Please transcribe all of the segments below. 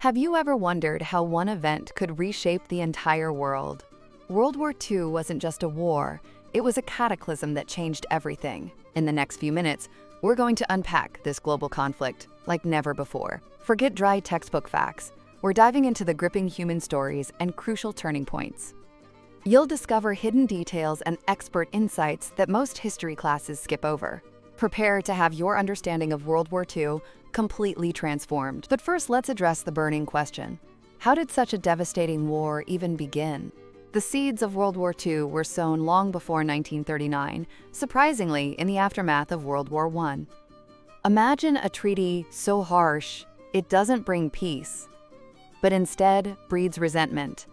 Have you ever wondered how one event could reshape the entire world? World War II wasn't just a war, it was a cataclysm that changed everything. In the next few minutes, we're going to unpack this global conflict like never before. Forget dry textbook facts. We're diving into the gripping human stories and crucial turning points. You'll discover hidden details and expert insights that most history classes skip over. Prepare to have your understanding of World War II completely transformed. But first, let's address the burning question. How did such a devastating war even begin? The seeds of World War II were sown long before 1939, surprisingly in the aftermath of World War I. Imagine a treaty so harsh, it doesn't bring peace, but instead breeds resentment.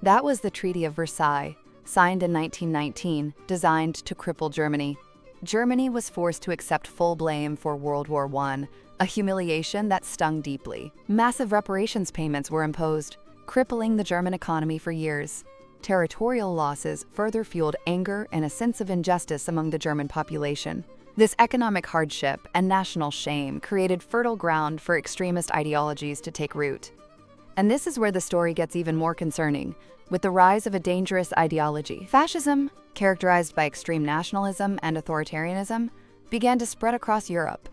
That was the Treaty of Versailles, signed in 1919, designed to cripple Germany. Germany was forced to accept full blame for World War I, a humiliation that stung deeply. Massive reparations payments were imposed, crippling the German economy for years. Territorial losses further fueled anger and a sense of injustice among the German population. This economic hardship and national shame created fertile ground for extremist ideologies to take root. And this is where the story gets even more concerning, with the rise of a dangerous ideology. Fascism, characterized by extreme nationalism and authoritarianism, began to spread across Europe.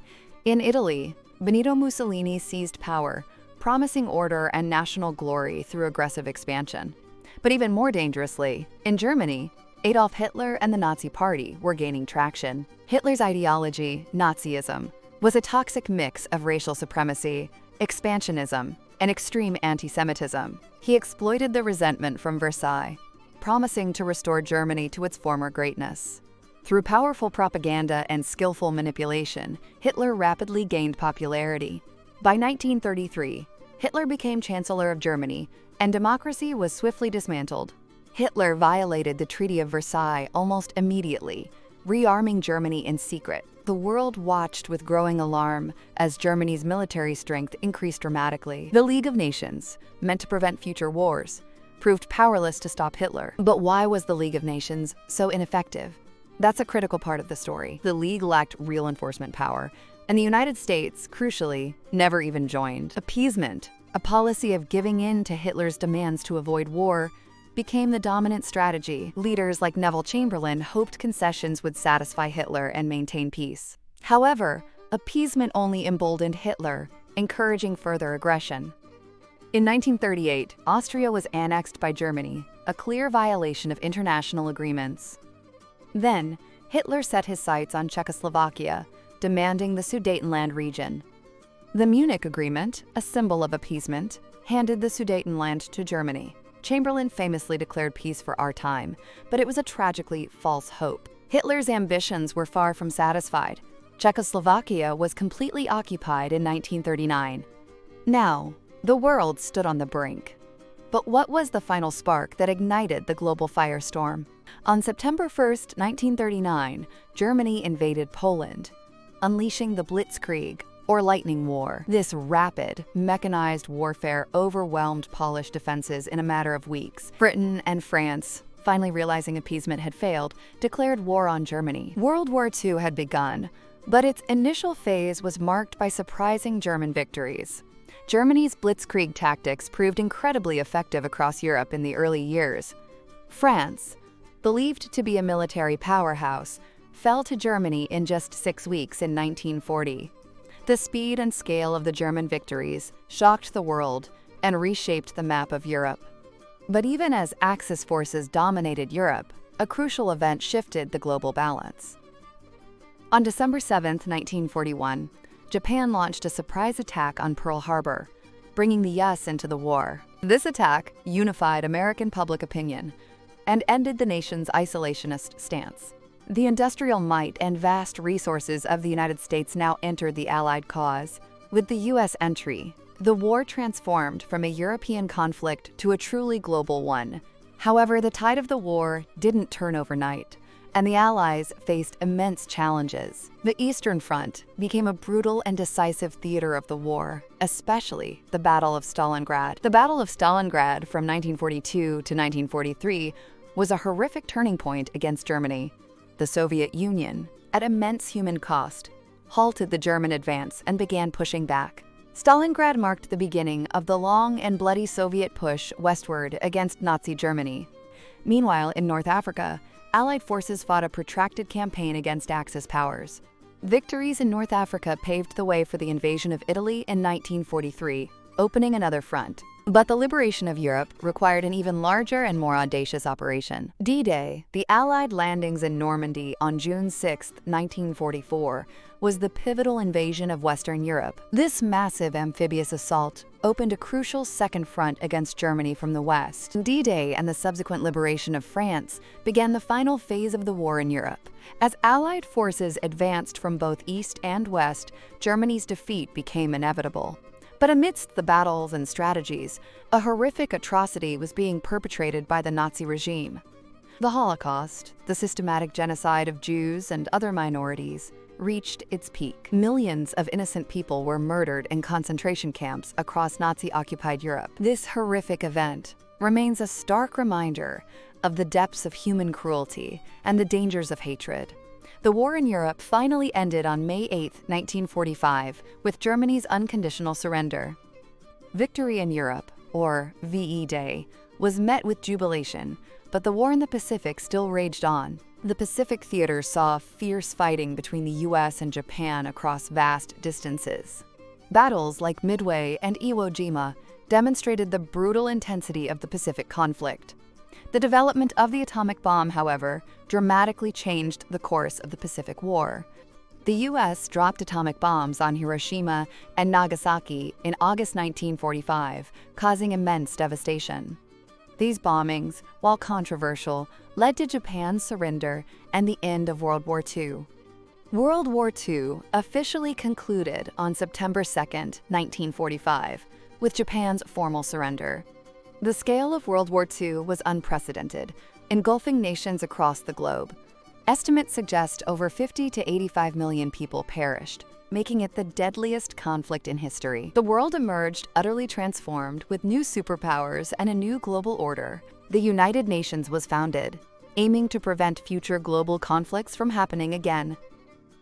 In Italy, Benito Mussolini seized power, promising order and national glory through aggressive expansion. But even more dangerously, in Germany, Adolf Hitler and the Nazi Party were gaining traction. Hitler's ideology, Nazism, was a toxic mix of racial supremacy, expansionism, and extreme anti-Semitism. He exploited the resentment from Versailles, promising to restore Germany to its former greatness. Through powerful propaganda and skillful manipulation, Hitler rapidly gained popularity. By 1933, Hitler became Chancellor of Germany, and democracy was swiftly dismantled. Hitler violated the Treaty of Versailles almost immediately, rearming Germany in secret. The world watched with growing alarm as Germany's military strength increased dramatically. The League of Nations, meant to prevent future wars, proved powerless to stop Hitler. But why was the League of Nations so ineffective? That's a critical part of the story. The League lacked real enforcement power, and the United States, crucially, never even joined. Appeasement, a policy of giving in to Hitler's demands to avoid war, became the dominant strategy. Leaders like Neville Chamberlain hoped concessions would satisfy Hitler and maintain peace. However, appeasement only emboldened Hitler, encouraging further aggression. In 1938, Austria was annexed by Germany, a clear violation of international agreements. Then, Hitler set his sights on Czechoslovakia, demanding the Sudetenland region. The Munich Agreement, a symbol of appeasement, handed the Sudetenland to Germany. Chamberlain famously declared peace for our time, but it was a tragically false hope. Hitler's ambitions were far from satisfied. Czechoslovakia was completely occupied in 1939. Now, the world stood on the brink. But what was the final spark that ignited the global firestorm? On September 1, 1939, Germany invaded Poland, unleashing the Blitzkrieg, or Lightning War. This rapid, mechanized warfare overwhelmed Polish defenses in a matter of weeks. Britain and France, finally realizing appeasement had failed, declared war on Germany. World War II had begun, but its initial phase was marked by surprising German victories. Germany's Blitzkrieg tactics proved incredibly effective across Europe in the early years. France, believed to be a military powerhouse, fell to Germany in just 6 weeks in 1940. The speed and scale of the German victories shocked the world and reshaped the map of Europe. But even as Axis forces dominated Europe, a crucial event shifted the global balance. On December 7, 1941, Japan launched a surprise attack on Pearl Harbor, bringing the U.S. into the war. This attack unified American public opinion and ended the nation's isolationist stance. The industrial might and vast resources of the United States now entered the Allied cause. With the U.S. entry, the war transformed from a European conflict to a truly global one. However, the tide of the war didn't turn overnight, and the Allies faced immense challenges. The Eastern Front became a brutal and decisive theater of the war, especially the Battle of Stalingrad. The Battle of Stalingrad from 1942 to 1943 was a horrific turning point against Germany. The Soviet Union, at immense human cost, halted the German advance and began pushing back. Stalingrad marked the beginning of the long and bloody Soviet push westward against Nazi Germany. Meanwhile, in North Africa, Allied forces fought a protracted campaign against Axis powers. Victories in North Africa paved the way for the invasion of Italy in 1943, opening another front. But the liberation of Europe required an even larger and more audacious operation. D-Day, the Allied landings in Normandy on June 6, 1944, was the pivotal invasion of Western Europe. This massive amphibious assault opened a crucial second front against Germany from the west. D-Day and the subsequent liberation of France began the final phase of the war in Europe. As Allied forces advanced from both east and west, Germany's defeat became inevitable. But amidst the battles and strategies, a horrific atrocity was being perpetrated by the Nazi regime. The Holocaust, the systematic genocide of Jews and other minorities, reached its peak. Millions of innocent people were murdered in concentration camps across Nazi-occupied Europe. This horrific event remains a stark reminder of the depths of human cruelty and the dangers of hatred. The war in Europe finally ended on May 8, 1945, with Germany's unconditional surrender. Victory in Europe, or VE Day, was met with jubilation, but the war in the Pacific still raged on. The Pacific theater saw fierce fighting between the US and Japan across vast distances. Battles like Midway and Iwo Jima demonstrated the brutal intensity of the Pacific conflict. The development of the atomic bomb, however, dramatically changed the course of the Pacific War. The U.S. dropped atomic bombs on Hiroshima and Nagasaki in August 1945, causing immense devastation. These bombings, while controversial, led to Japan's surrender and the end of World War II. World War II officially concluded on September 2, 1945, with Japan's formal surrender. The scale of World War II was unprecedented, engulfing nations across the globe. Estimates suggest over 50 to 85 million people perished, making it the deadliest conflict in history. The world emerged utterly transformed with new superpowers and a new global order. The United Nations was founded, aiming to prevent future global conflicts from happening again.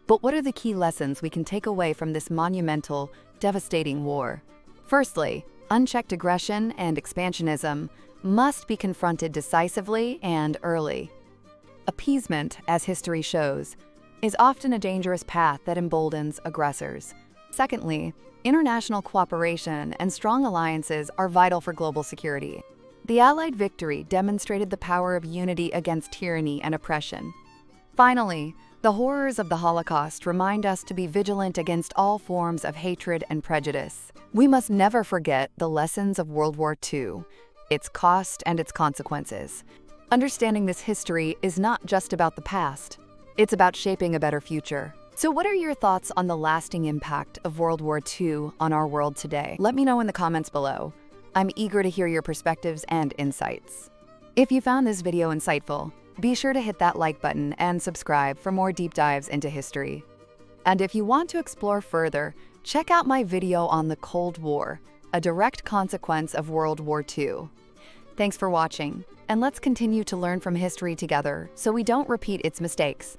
But what are the key lessons we can take away from this monumental, devastating war? Firstly, unchecked aggression and expansionism must be confronted decisively and early. Appeasement, as history shows, is often a dangerous path that emboldens aggressors. Secondly, international cooperation and strong alliances are vital for global security. The Allied victory demonstrated the power of unity against tyranny and oppression. Finally, the horrors of the Holocaust remind us to be vigilant against all forms of hatred and prejudice. We must never forget the lessons of World War II, its cost and its consequences. Understanding this history is not just about the past, it's about shaping a better future. So what are your thoughts on the lasting impact of World War II on our world today? Let me know in the comments below. I'm eager to hear your perspectives and insights. If you found this video insightful, be sure to hit that like button and subscribe for more deep dives into history. And if you want to explore further, check out my video on the Cold War, a direct consequence of World War II. Thanks for watching, and let's continue to learn from history together so we don't repeat its mistakes.